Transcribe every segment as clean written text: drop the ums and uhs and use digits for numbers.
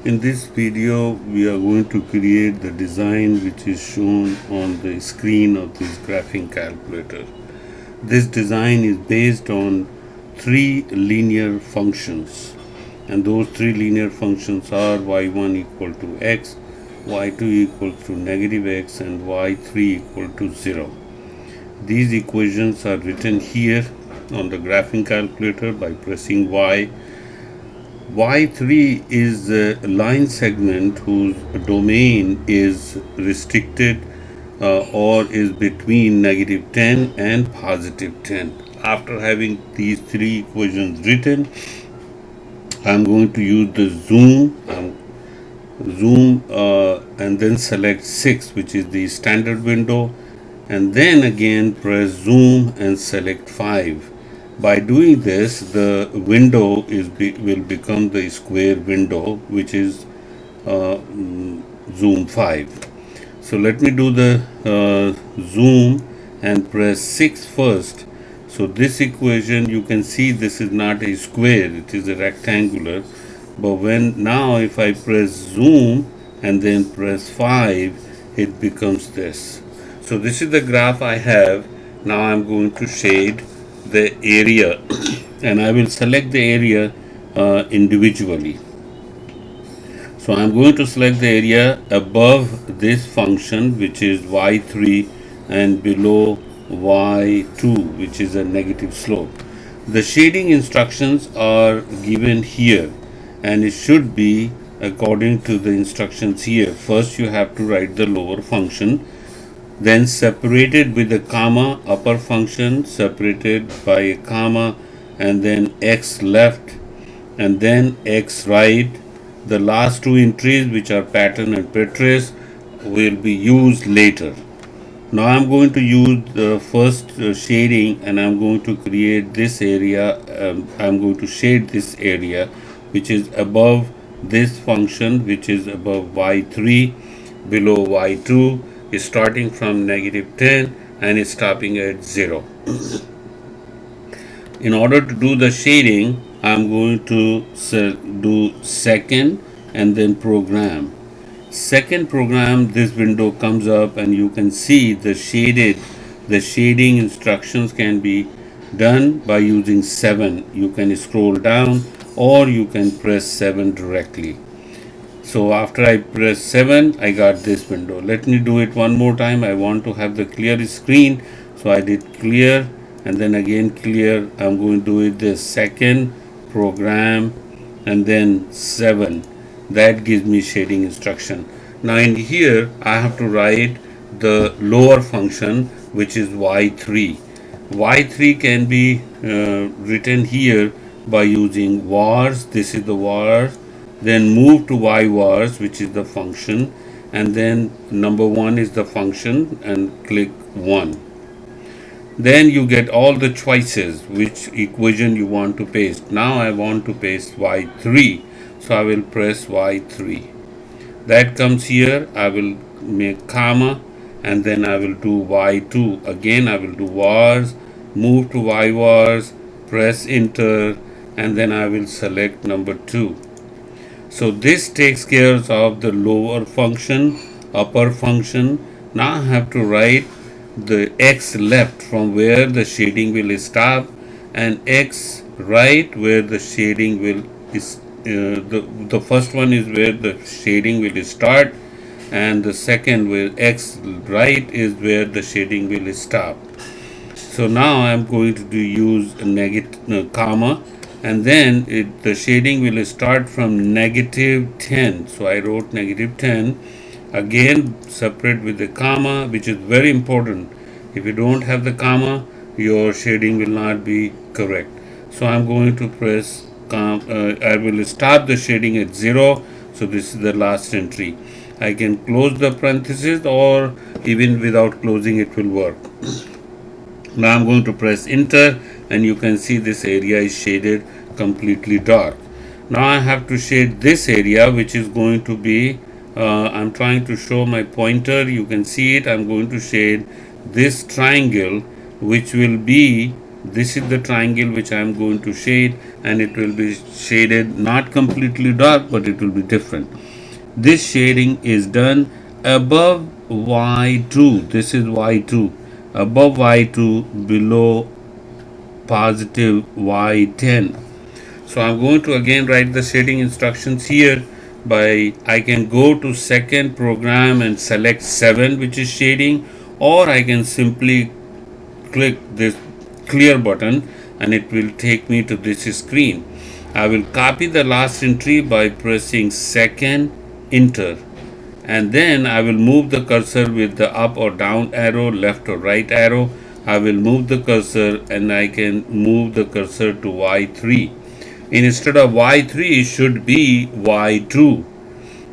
In this video, we are going to create the design which is shown on the screen of this graphing calculator. This design is based on three linear functions, and those three linear functions are y1 equal to x, y2 equal to negative x, and y3 equal to 0. These equations are written here on the graphing calculator by pressing y. Y3 is a line segment whose domain is restricted or is between negative 10 and positive 10. After having these three equations written, I'm going to use the zoom and then select 6, which is the standard window, and then again press zoom and select 5. By doing this, the window will become the square window, which is zoom 5. So let me do the zoom and press 6 first. So this equation, you can see this is not a square, it is a rectangular. But now if I press zoom and then press 5, it becomes this. So this is the graph I have. Now I'm going to shade the area and I will select the area individually. So I'm going to select the area above this function, which is y3, and below y2, which is a negative slope. The shading instructions are given here, and it should be according to the instructions here. First you have to write the lower function, then separated with a comma, upper function separated by a comma, and then x left and then x right. The last two entries, which are pattern and pretrace, will be used later. Now I'm going to use the first shading, and I'm going to create this area. I'm going to shade this area which is above this function, which is above y3, below y2, is starting from negative 10 and is stopping at 0. In order to do the shading, I'm going to do second and then program. Second program, this window comes up and you can see the shading instructions can be done by using 7. You can scroll down or you can press 7 directly. So after I press 7, I got this window. Let me do it one more time. I want to have the clear screen. So I did clear and then again clear. I'm going to do it the second program and then 7. That gives me shading instruction. Now in here I have to write the lower function, which is y3. y3 can be written here by using vars. This is the vars. Then move to y vars, which is the function, and then number 1 is the function, and click 1. Then you get all the choices which equation you want to paste. Now I want to paste y3, so I will press y3. That comes here. I will make comma and then I will do y2. Again I will do vars, move to y vars, press enter, and then I will select number 2. So this takes care of the lower function, upper function. Now I have to write the x left from where the shading will stop, and x right where the shading will the first one is where the shading will start, and the second where x right is where the shading will stop. So now I'm going to use a negative comma, and then the shading will start from negative 10. So I wrote negative 10. Again separate with the comma, which is very important. If you don't have the comma, your shading will not be correct. So I'm going to press I will stop the shading at 0. So this is the last entry. I can close the parenthesis, or even without closing it will work. Now I'm going to press enter, and you can see this area is shaded completely dark. Now I have to shade this area, which is going to be I'm trying to show my pointer. You can see it. I'm going to shade this triangle, which will be This is the triangle which I am going to shade, and it will be shaded not completely dark, but it will be different. This shading is done above y2. This is y2. Above y2, below positive y10. So I'm going to again write the shading instructions here. By I can go to second program and select 7, which is shading, or I can simply click this clear button and it will take me to this screen. I will copy the last entry by pressing second enter, and then I will move the cursor with the up or down arrow, left or right arrow. I will move the cursor and I can move the cursor to y3. Instead of y3 it should be y2.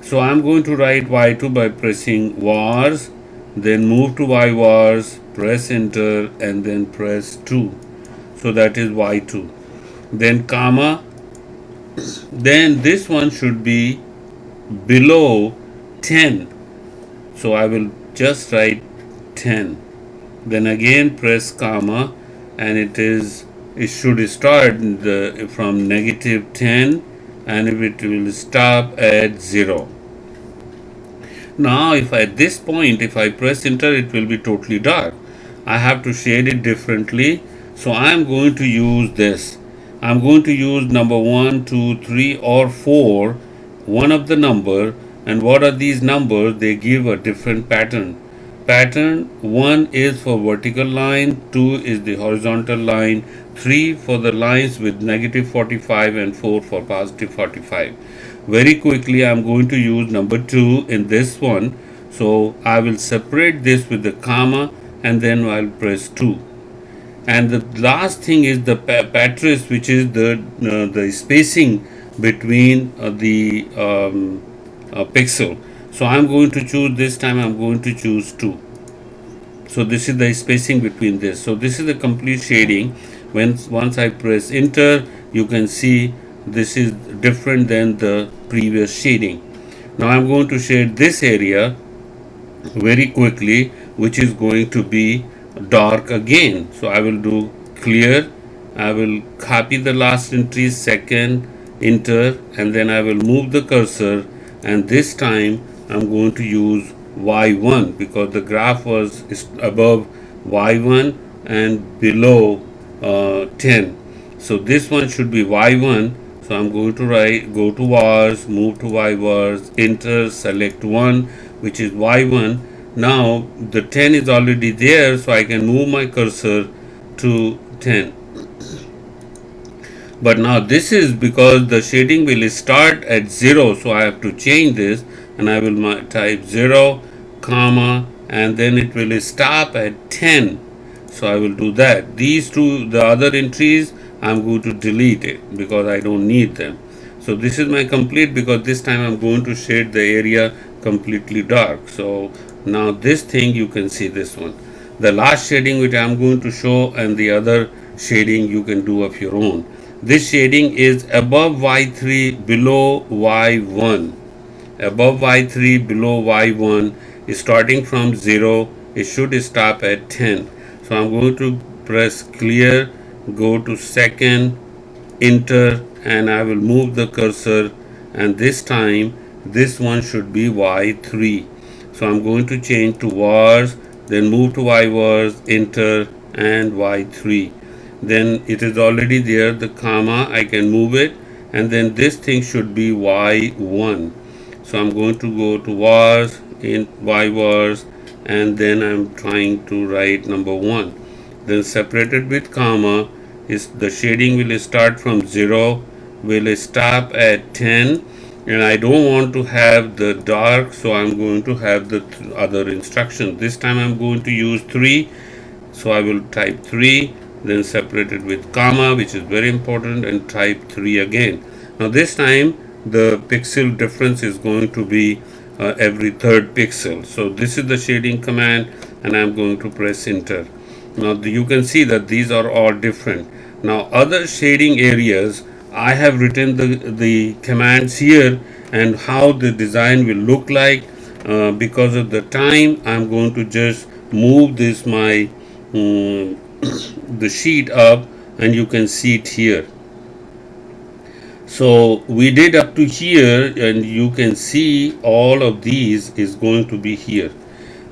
So I'm going to write y2 by pressing wars, then move to y wars, press enter, and then press 2. So that is y2. Then comma, then this one should be below 10. So I will just write 10. Then again press comma, and it should start from negative 10, and it will stop at 0. Now if at this point if I press enter, it will be totally dark. I have to shade it differently, so I am going to use this. I'm going to use number 1, 2, 3 or 4, one of the number. And what are these numbers? They give a different pattern. Pattern 1 is for vertical line, 2 is the horizontal line, 3 for the lines with negative 45, and 4 for positive 45. Very quickly I am going to use number 2 in this one. So I will separate this with the comma, and then I'll press 2. And the last thing is the patris, which is the spacing between the pixel. So I'm going to choose, this time I'm going to choose 2. So this is the spacing between this. So this is the complete shading. Once I press enter, you can see this is different than the previous shading. Now I'm going to shade this area very quickly, which is going to be dark again. So I will do clear, I will copy the last entry, second enter, and then I will move the cursor, and this time I'm going to use y1 because the graph was above y1 and below 10. So this one should be y1. So I'm going to go to vars, move to y vars, enter, select 1, which is y1. Now the 10 is already there, so I can move my cursor to 10. But now this is because the shading will start at 0, so I have to change this, and I will type 0, comma, and then it will stop at 10. So I will do that. These two, the other entries, I'm going to delete it because I don't need them. So this is my complete, because this time I'm going to shade the area completely dark. So now this thing, you can see this one. The last shading which I'm going to show, and the other shading you can do of your own. This shading is above y3, below y1. Above y3, below y1, starting from 0, it should stop at 10. So I'm going to press clear, go to second, enter, and I will move the cursor, and this time this one should be y3. So I'm going to change to vars, then move to y vars, enter, and y3. Then it is already there, the comma, I can move it, and then this thing should be y1. So I'm going to go to vars, in y vars, and then I'm trying to write number 1. Then separated with comma, is the shading will start from 0, will stop at 10, and I don't want to have the dark, so I'm going to have the other instruction. This time I'm going to use 3, so I will type 3, then separate it with comma, which is very important, and type 3 again. Now this time the pixel difference is going to be every third pixel. So this is the shading command, and I'm going to press enter. Now you can see that these are all different. Now other shading areas, I have written the commands here and how the design will look like. Because of the time, I'm going to just move this my the sheet up and you can see it here. So we did up to here, and you can see all of these is going to be here.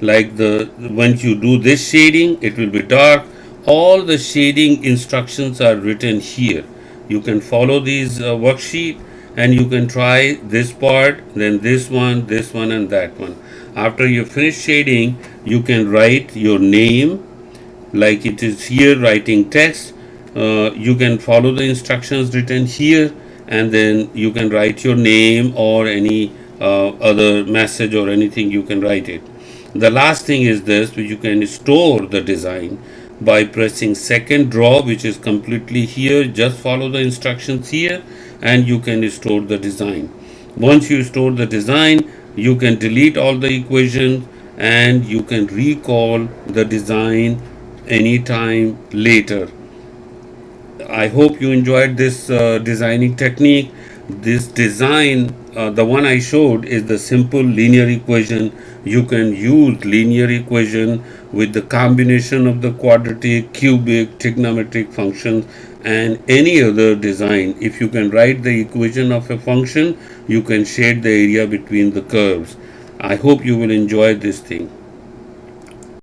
Like once you do this shading, it will be dark. All the shading instructions are written here. You can follow these worksheet, and you can try this part, then this one, and that one. After you finish shading, you can write your name like it is here, writing text. You can follow the instructions written here, and then you can write your name or any other message or anything, you can write it. The last thing is this, which you can store the design by pressing second draw, which is completely here. Just follow the instructions here and you can store the design. Once you store the design, you can delete all the equations and you can recall the design anytime later. I hope you enjoyed this designing technique. This design, the one I showed, is the simple linear equation. You can use linear equation with the combination of the quadratic, cubic, trigonometric functions and any other design. If you can write the equation of a function, you can shade the area between the curves. I hope you will enjoy this thing.